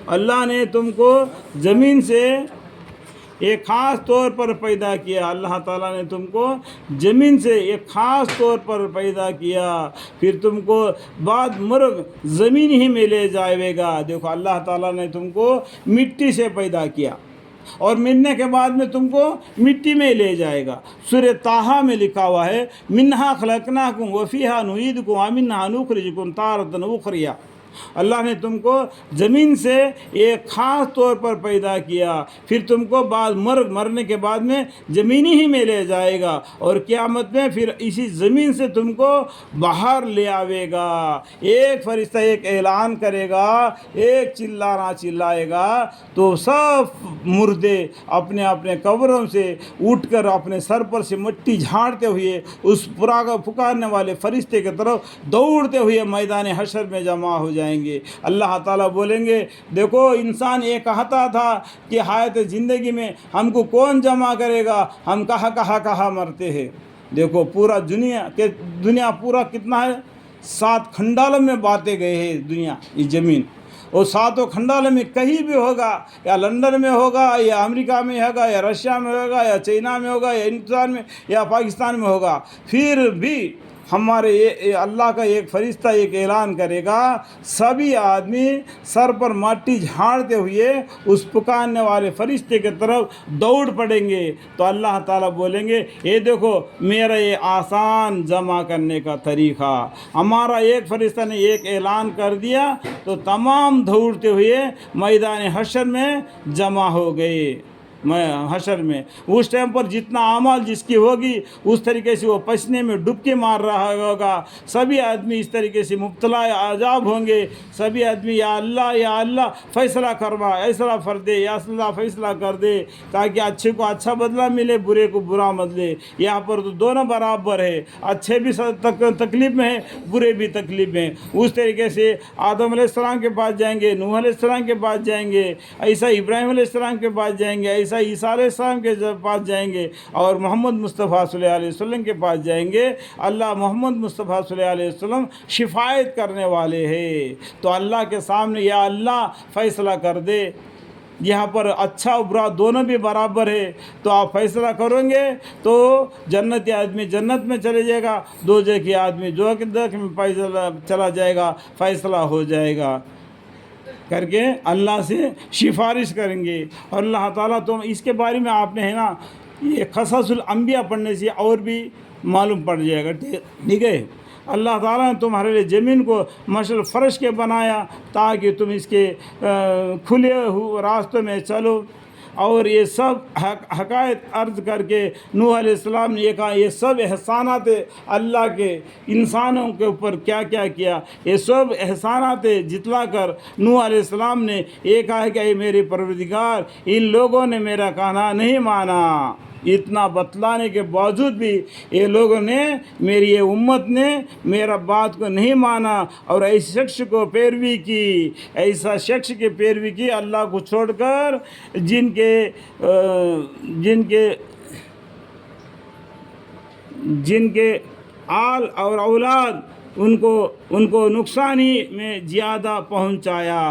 اللہ نے تم کو زمین سے ایک خاص طور پر پیدا کیا. اللہ تعالیٰ نے تم کو زمین سے ایک خاص طور پر پیدا کیا. پھر تم کو بعد مرگ زمین ہی میں لے جائے گا. دیکھو اللہ تعالیٰ نے تم کو مٹی سے پیدا کیا اور مرنے کے بعد میں تم کو مٹی میں لے جائے گا. سورہ طٰہٰ میں لکھا ہوا ہے منہا خلقناکم وفیہا نعیدکم ومنہا نخرجکم تارۃ اخری. اللہ نے تم کو زمین سے ایک خاص طور پر پیدا کیا، پھر تم کو بعد مرنے کے بعد میں زمینی ہی میں لے جائے گا، اور قیامت میں پھر اسی زمین سے تم کو باہر لے آوے گا. ایک فرشتہ ایک اعلان کرے گا، ایک چلانا چلائے گا تو سب مردے اپنے اپنے قبروں سے اٹھ کر اپنے سر پر سے مٹی جھاڑتے ہوئے اس پکارنے والے فرشتے کی طرف دوڑتے ہوئے میدان حشر میں جمع ہو جائیں گے. اللہ تعالیٰ بولیں گے دیکھو انسان یہ کہتا تھا کہ حیات زندگی میں ہم کو کون جمع کرے گا، ہم کہاں مرتے ہیں. دیکھو پورا دنیا پورا کتنا ہے، 7 کھنڈالوں میں بانٹے گئے ہیں دنیا یہ زمین، اور 7 کھنڈالوں میں کہیں بھی ہوگا، یا لندن میں ہوگا یا امریکہ میں ہوگا یا رشیا میں ہوگا یا چائنا میں ہوگا یا ہندوستان میں یا پاکستان میں ہوگا، پھر بھی ہمارے اللہ کا ایک فرشتہ ایک اعلان کرے گا، سبھی آدمی سر پر مٹی جھاڑتے ہوئے اس پکارنے والے فرشتے کی طرف دوڑ پڑیں گے. تو اللہ تعالیٰ بولیں گے یہ دیکھو میرا یہ آسان جمع کرنے کا طریقہ. ہمارا ایک فرشتہ نے ایک اعلان کر دیا تو تمام دوڑتے ہوئے میدان حشر میں جمع ہو گئے. حشر میں اس ٹائم پر جتنا اعمال جس کی ہوگی اس طریقے سے وہ پسینے میں ڈبکی مار رہا ہوگا. سبھی آدمی اس طریقے سے مبتلا عذاب ہوں گے. سبھی آدمی یا اللہ فیصلہ کروا، ایسا کر دے، یا اللہ فیصلہ کر دے تاکہ اچھے کو اچھا بدلہ ملے، برے کو برا ملے. یہاں پر تو دونوں برابر ہے، اچھے بھی تکلیف میں ہیں، برے بھی تکلیف میں. اس طریقے سے آدم علیہ السلام کے پاس جائیں گے، نوح علیہ السلام کے پاس جائیں گے، ایسا ابراہیم علیہ السلام کے پاس جائیں گے، عیسیٰ علیہ السلام کے پاس جائیں گے، اور محمد مصطفیٰ صلی اللہ علیہ وسلم کے پاس جائیں گے. اللہ محمد مصطفیٰ صلی اللہ علیہ وسلم شفاعت کرنے والے ہیں. تو اللہ کے سامنے یا اللہ فیصلہ کر دے. یہاں پر اچھا و برا دونوں بھی برابر ہے، تو آپ فیصلہ کریں گے تو جنتی آدمی جنت میں چلے جائے گا، دوزخی آدمی دوزخ میں چلا جائے گا. فیصلہ ہو جائے گا کر کے اللہ سے سفارش کریں گے. اور اللہ تعالیٰ تو اس کے بارے میں آپ نے ہے نا یہ قصص الانبیاء پڑھنے سے اور بھی معلوم پڑ جائے گا. ٹھیک ہے. اللہ تعالیٰ نے تمہارے لیے زمین کو مشل فرش کے بنایا تاکہ تم اس کے کھلے ہوئے راستوں میں چلو. اور یہ سب حقائق عرض کر کے نوح علیہ السلام نے یہ کہا یہ سب احسانات اللہ کے انسانوں کے اوپر کیا کیا، یہ سب احسانات جتلا کر نوح علیہ السلام نے یہ کہا کہ اے میرے پروردگار ان لوگوں نے میرا کہنا نہیں مانا. اتنا بتلانے کے باوجود بھی یہ لوگوں نے، میری یہ امت نے میرا بات کو نہیں مانا اور ایسے شخص کو پیروی کی، ایسا شخص کی پیروی کی اللہ کو چھوڑ کر جن کے آل اور اولاد ان کو نقصان ہی میں زیادہ پہنچایا،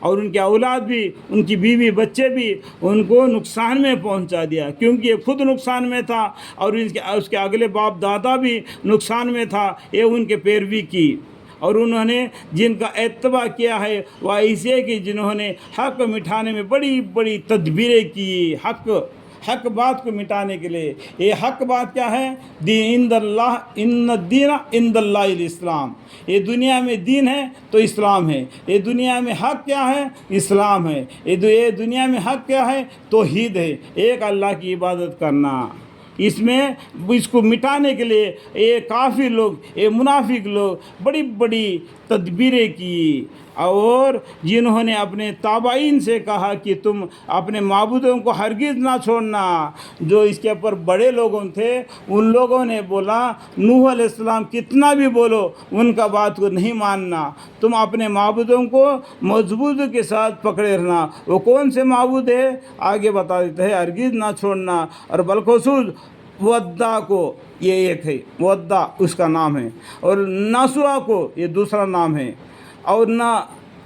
اور ان کے اولاد بھی، ان کی بیوی بچے بھی ان کو نقصان میں پہنچا دیا، کیونکہ یہ خود نقصان میں تھا اور اس کے اگلے باپ دادا بھی نقصان میں تھا. یہ ان کے پیروی کی، اور انہوں نے جن کا اتباع کیا ہے وہ ایسے کہ جنہوں نے حق مٹھانے میں بڑی بڑی تدبیریں کی، حق بات کو مٹانے کے لیے. یہ حق بات کیا ہے؟ ان الدین عند اللہ الاسلام. یہ دنیا میں دین ہے تو اسلام ہے. یہ دنیا میں حق کیا ہے؟ اسلام ہے. یہ دنیا میں حق کیا ہے؟ توحید ہے، ایک اللہ کی عبادت کرنا. اس کو مٹانے کے لیے یہ کافر لوگ، یہ منافق لوگ بڑی بڑی تدبیریں کی، اور جنہوں نے اپنے تابعین سے کہا کہ تم اپنے معبودوں کو ہرگز نہ چھوڑنا. جو اس کے اوپر بڑے لوگوں تھے ان لوگوں نے بولا نوح علیہ السلام کتنا بھی بولو ان کا بات کو نہیں ماننا، تم اپنے معبودوں کو مضبوط کے ساتھ پکڑے رہنا. وہ کون سے معبود ہے آگے بتا دیتے ہیں، ہرگز نہ چھوڑنا. اور بالخصوص ودّا کو یہ ایک ہے، ودّا اس کا نام ہے، اور ناسوا کو یہ دوسرا نام ہے، اور نہ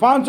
5